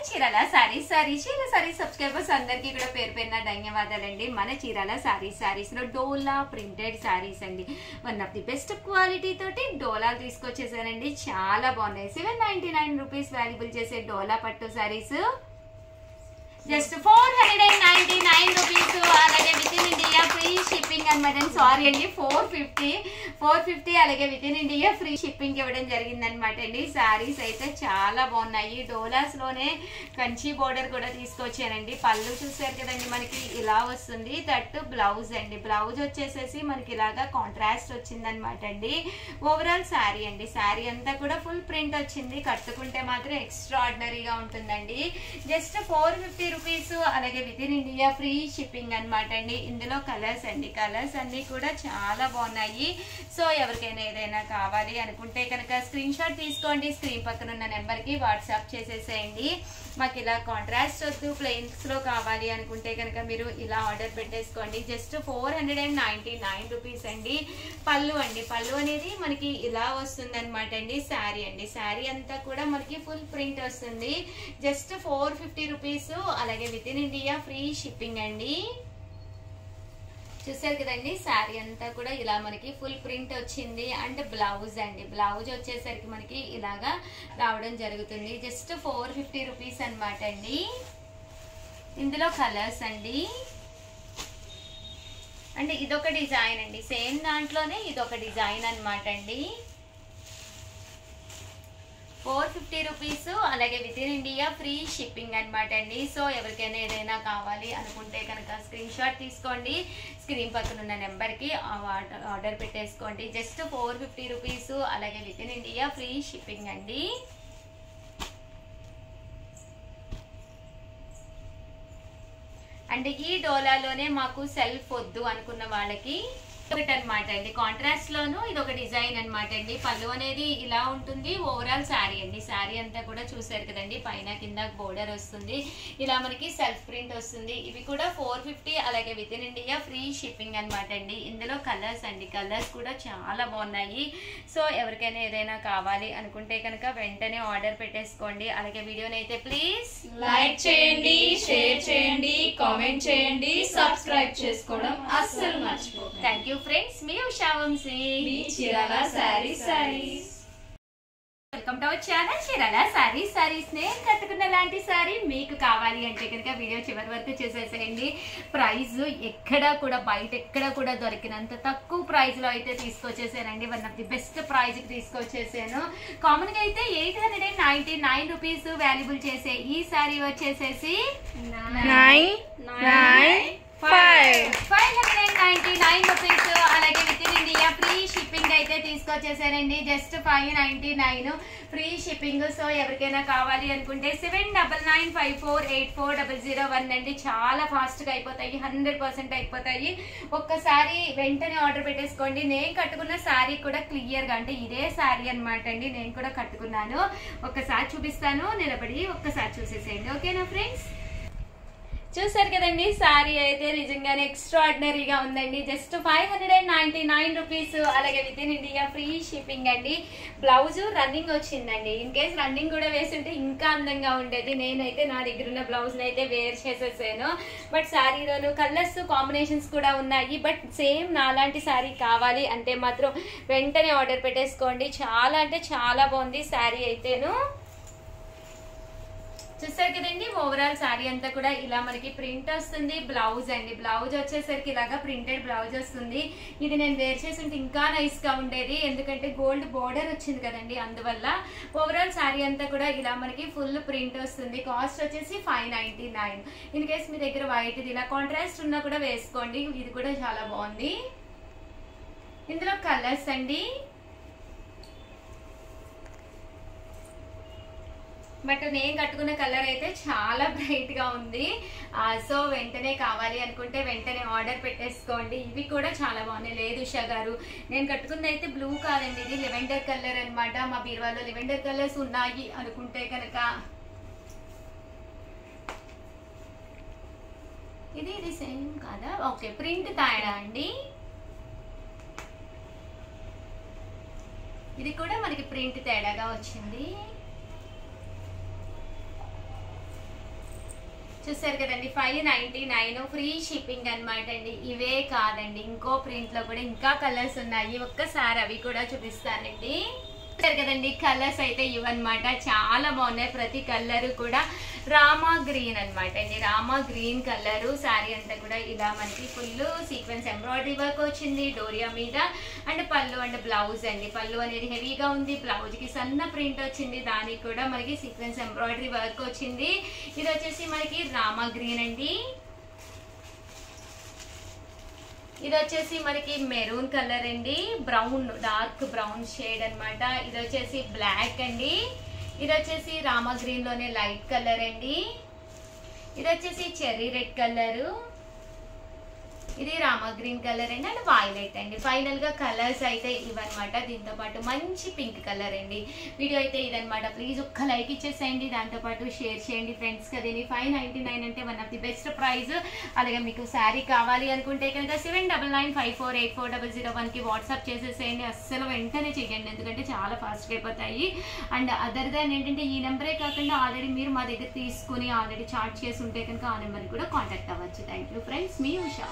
Chirala saris subscribers అందరికీ కూడా పేరు పేరున ధన్యవాదాలండి. మన చీరాల సారీస్ లో డోలా ప్రింటెడ్ సారీస్ అండి. One of the best quality తోటి డోలాలు తీసుకొచ్చేసానండి. చాలా బాగున్నాయి. 799 రూపీస్ వాల్యుబుల్ చేసే డోలా పట్టు సారీస్ జస్ట్ 499 రూపీస్. అలాగే with in India free shipping అనమాట. సారీ అండి, 450 అలాగే with in India free shipping ఇవ్వడం జరిగింది అనమాట అండి. సారీస్ అయితే చాలా బాగున్నాయి. డోలాస్ లోనే కంచి బోర్డర్ కూడా తీసుకొచ్చానండి. పళ్ళు చూసారు కదండి, మనకి ఇలా వస్తుంది. దట్ బ్లౌజ్ అండి, బ్లౌజ్ వచ్చేసేసి మనకి ఇలాగా కాంట్రాస్ట్ వచ్చింది అనమాట అండి. ఓవరాల్ శారీ అండి, శారీ అంతా కూడా ఫుల్ ప్రింట్ వచ్చింది. కట్టుకుంటే మాత్రం ఎక్స్ట్రా ఆర్డినరీగా ఉంటుందండి. జస్ట్ 450 రూపీస్ అలాగే with in India free shipping అనమాట అండి. ఇందులో కలర్స్ అండి, కలర్స్ అన్ని కూడా చాలా బాగున్నాయి. సో ఎవరికైనా ఏదైనా కావాలి అనుకుంటే కనుక స్క్రీన్ షాట్ తీసుకోండి. స్క్రీన్ పక్కన ఉన్న నెంబర్కి వాట్సాప్ చేసేసేయండి. మాకు ఇలా కాంట్రాస్ట్ వద్దు, ప్లెయిన్స్ లో కావాలి అనుకుంటే కనుక మీరు ఇలా ఆర్డర్ పెట్టేసుకోండి. జస్ట్ 499 రూపీస్ అండి. పళ్ళు అండి, పళ్ళు అనేది మనకి ఇలా వస్తుంది అనమాట అండి. శారీ అండి, శారీ అంతా కూడా మనకి ఫుల్ ప్రింట్ వస్తుంది. జస్ట్ 450 రూపీస్ అలాగే with in India free shipping అండి. చూసారు కదండి, శారీ అంతా కూడా ఇలా మనకి ఫుల్ ప్రింట్ వచ్చింది. అండ్ బ్లౌజ్ అండి, బ్లౌజ్ వచ్చేసరికి మనకి ఇలాగా రావడం జరుగుతుంది. జస్ట్ 450 రూపీస్ అనమాట అండి. ఇందులో కలర్స్ అండి. అంటే ఇదొక డిజైన్ అండి, సేమ్ దాంట్లోనే ఇదొక డిజైన్ అనమాట అండి. 450 రూపీస్ అలాగే with in India free shipping అనమాట అండి. సో ఎవరికైనా ఏదైనా కావాలి అనుకుంటే కనుక స్క్రీన్ షాట్ తీసుకోండి. స్క్రీన్ పక్కన ఉన్న నెంబర్కి ఆర్డర్ పెట్టేసుకోండి. జస్ట్ 450 రూపీస్ అలాగే with in India free shipping అండి. అంటే ఈ డోలాలోనే మాకు సెల్ఫ్ వద్దు అనుకున్న వాళ్ళకి ఒకటి అనమాట అండి. కాంట్రాస్ట్ లోను ఇది ఒక డిజైన్ అనమాట అండి. పళ్ళు అనేది ఇలా ఉంటుంది. ఓవరాల్ శారీ అండి, శారీ అంతా కూడా చూసారు కదండి, పైన కింద బోర్డర్ వస్తుంది. ఇలా మనకి సెల్ఫ్ ప్రింట్ వస్తుంది. ఇవి కూడా 450 అలాగే with in India free shipping అనమాట అండి. ఇందులో కలర్స్ అండి, కలర్స్ కూడా చాలా బాగున్నాయి. సో ఎవరికైనా ఏదైనా కావాలి అనుకుంటే కనుక వెంటనే ఆర్డర్ పెట్టేసుకోండి. అలాగే వీడియోని అయితే ప్లీజ్ లైక్ చేయండి, షేర్ చేయండి, కామెంట్ చేయండి, సబ్స్క్రైబ్ చేసుకోవడం అస్సలు మర్చిపోకండి. Thank you friends. మీ ఉషా వంశీ, మీ Chirala sarees. Welcome to our channel Chirala sarees. నేను కట్టుకున్న లాంటి సారీ మీకు కావాలి అంటే కనుక వీడియో చివరి వరకు చూసేసేయండి. ప్రైస్ ఎక్కడా కూడా బయట ఎక్కడా కూడా దొరికినంత తక్కువ ప్రైస్ లో అయితే తీసుకొచ్చేసానండి. One of the best price కి తీసుకొచ్చేసాను. కామన్ గా అయితే 899 రూపీస్ వాల్యుబుల్ చేసే ఈ సారీ వచ్చేసేసి 599 రూపీస్ అలాగే with in India free shipping అయితే తీసుకొచ్చేసానండి. Just 599 free shipping. సో ఎవరికైనా కావాలి అనుకుంటే 7995484001 అండి. చాలా ఫాస్ట్ గా అయిపోతాయి, 100% అయిపోతాయి. ఒక్కసారి వెంటనే ఆర్డర్ పెట్టేసుకోండి. నేను కట్టుకున్న శారీ కూడా క్లియర్ గా, అంటే ఇదే శారీ అనమాట అండి, నేను కూడా కట్టుకున్నాను. ఒక్కసారి చూపిస్తాను, నిలబడి ఒక్కసారి చూసేసేయండి. ఓకేనా ఫ్రెండ్స్? చూసారు కదండి, శారీ అయితే నిజంగానే ఎక్స్ట్రాడినరీగా ఉందండి. జస్ట్ 599 రూపీస్ అలాగే with in India free shipping అండి. బ్లౌజ్ రన్నింగ్ వచ్చిందండి. ఇన్ కేస్ రన్నింగ్ కూడా వేసుంటే ఇంకా అందంగా ఉండేది. నేనైతే నా దగ్గర ఉన్న బ్లౌజ్ అయితే వేర్ చేసేసాను. బట్ శారీలోను కలర్స్ కాంబినేషన్స్ కూడా ఉన్నాయి. బట్ సేమ్ నాలాంటి శారీ కావాలి అంటే మాత్రం వెంటనే ఆర్డర్ పెట్టేసుకోండి. చాలా అంటే చాలా బాగుంది శారీ అయితేను. చూసారు కదండి, ఓవరాల్ శారీ అంతా కూడా ఇలా మనకి ప్రింట్ వస్తుంది. బ్లౌజ్ అండి, బ్లౌజ్ వచ్చేసరికి ఇలాగా ప్రింటెడ్ బ్లౌజ్ వస్తుంది. ఇది నేను వేర్ చేసి ఉంటే ఇంకా నైస్ గా ఉండేది, ఎందుకంటే గోల్డ్ బోర్డర్ వచ్చింది కదండి, అందువల్ల. ఓవరాల్ శారీ అంతా కూడా ఇలా మనకి ఫుల్ ప్రింట్ వస్తుంది. కాస్ట్ వచ్చేసి 599. ఇన్ కేస్ మీ దగ్గర వైట్ ఇలా కాంట్రాస్ట్ ఉన్నా కూడా వేసుకోండి. ఇది కూడా చాలా బాగుంది. ఇందులో కలర్స్ అండి. బట్ నేను కట్టుకున్న కలర్ అయితే చాలా బ్రైట్ గా ఉంది. సో వెంటనే కావాలి అనుకుంటే వెంటనే ఆర్డర్ పెట్టేసుకోండి. ఇవి కూడా చాలా బాగున్నాయి. లేదు ఉషా గారు, నేను కట్టుకున్న అయితే బ్లూ కాదండి, ఇది లెవెండర్ కలర్ అనమాట. మా బీరువాలో లెవెండర్ కలర్స్ ఉన్నాయి అనుకుంటే కనుక ఇది సేమ్ కాదా? ఓకే, ప్రింట్ తేడా అండి. ఇది కూడా మనకి ప్రింట్ తేడాగా వచ్చింది. చూసారు కదండి 599 ఫ్రీ షిప్పింగ్ అనమాట అండి. ఇవే కాదండి, ఇంకో ప్రింట్ లో కూడా ఇంకా కలర్స్ ఉన్నాయి, ఒక్కసారి అవి కూడా చూపిస్తానండి. చూసారు కదండి కలర్స్ అయితే ఇవన్నమాట, చాలా బాగున్నాయి. ప్రతి కలర్ కూడా రామా గ్రీన్ అనమాట అండి, రామా గ్రీన్ కలర్. శారీ అంతా కూడా ఇలా మనకి ఫుల్ సీక్వెన్స్ ఎంబ్రాయిడరీ వర్క్ వచ్చింది డోరియా మీద. అండ్ పళ్ళు అండ్ బ్లౌజ్ అండి, పళ్ళు అనేది హెవీగా ఉంది, బ్లౌజ్ కి సన్న ప్రింట్ వచ్చింది, దానికి కూడా మనకి సీక్వెన్స్ ఎంబ్రాయిడరీ వర్క్ వచ్చింది. ఇది వచ్చేసి మనకి రామా గ్రీన్ అండి. ఇది వచ్చేసి మనకి మెరూన్ కలర్ అండి, బ్రౌన్ డార్క్ బ్రౌన్ షేడ్ అన్నమాట. ఇది వచ్చేసి బ్లాక్ అండి. ఇది వచ్చేసి రామా గ్రీన్ లోనే లైట్ కలర్ అండి. ఇది వచ్చేసి చెర్రీ రెడ్ కలర్. ఇది రామా గ్రీన్ కలర్ అండి అండ్ వైలెట్ అండి. ఫైనల్ గా కలర్స్ అయితే ఇవన్నమాట. దీంతో పాటు మంచి పింక్ కలర్ అండి. వీడియో అయితే ఇదనమాట. ప్లీజ్ ఒక్క లైక్ ఇచ్చేసేయండి, దాంతో పాటు షేర్ చేయండి ఫ్రెండ్స్. కదండి 599 అంటే one of the best price. అలాగే మీకు శారీ కావాలి అనుకుంటే కనుక 7995484001 కి వాట్సాప్ చేసేసేయండి. అస్సలు వెంటనే చేయండి, ఎందుకంటే చాలా ఫాస్ట్గా అయిపోతాయి. అండ్ అదర్ దాన్ ఏంటంటే ఈ నెంబరే కాకుండా ఆల్రెడీ మీరు మా దగ్గర తీసుకుని ఆల్రెడీ చార్ట్ చేసి ఉంటే కనుక ఆ నెంబర్కి కూడా కాంటాక్ట్ అవ్వచ్చు. థ్యాంక్ యూ ఫ్రెండ్స్, మీ ఉషా.